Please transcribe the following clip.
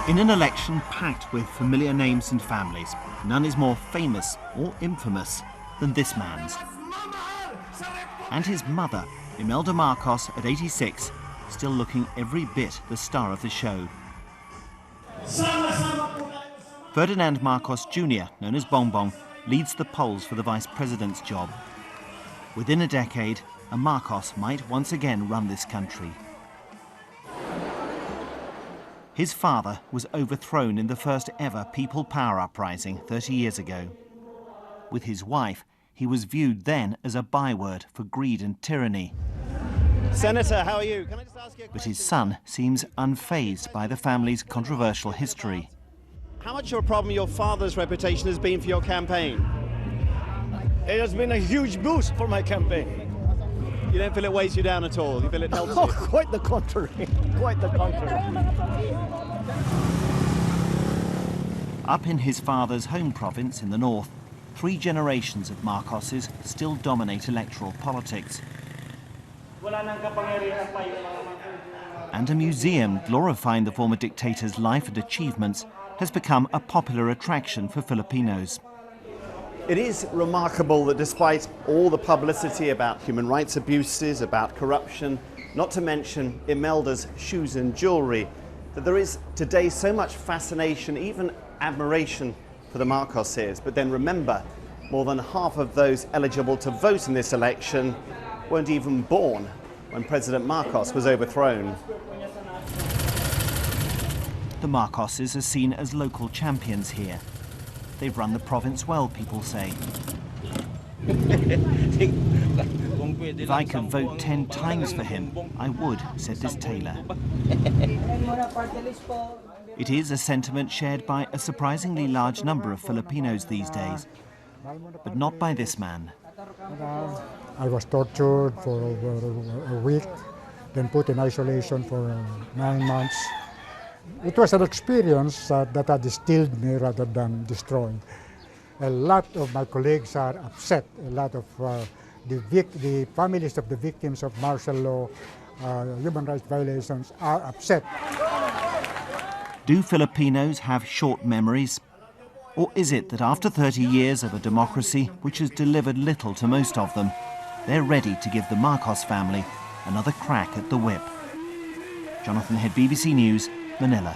In an election packed with familiar names and families, none is more famous or infamous than this man's. And his mother, Imelda Marcos, at 86, still looking every bit the star of the show. Ferdinand Marcos Jr., known as Bong Bong, leads the polls for the vice president's job. Within a decade, a Marcos might once again run this country. His father was overthrown in the first ever People Power uprising 30 years ago. With his wife, he was viewed then as a byword for greed and tyranny. Senator, how are you? Can I just ask you a question? But his son seems unfazed by the family's controversial history. How much of a problem your father's reputation has been for your campaign? It has been a huge boost for my campaign. You don't feel it weighs you down at all? You feel it helps Oh, you? quite the contrary. Quite the contrary. Up in his father's home province in the north, 3 generations of Marcoses still dominate electoral politics. And a museum glorifying the former dictator's life and achievements has become a popular attraction for Filipinos. It is remarkable that despite all the publicity about human rights abuses, about corruption, not to mention Imelda's shoes and jewellery, that there is today so much fascination, even admiration for the Marcoses. But then remember, more than half of those eligible to vote in this election weren't even born when President Marcos was overthrown. The Marcoses are seen as local champions here. They've run the province well, people say. If I could vote 10 times for him, I would, said this tailor. It is a sentiment shared by a surprisingly large number of Filipinos these days, but not by this man. I was tortured for over a week, then put in isolation for 9 months. It was an experience that had distilled me rather than destroying. A lot of my colleagues are upset. A lot of the families of the victims of martial law, human rights violations are upset. Do Filipinos have short memories? Or is it that after 30 years of a democracy which has delivered little to most of them, they're ready to give the Marcos family another crack at the whip? Jonathan Head, BBC News, Manila.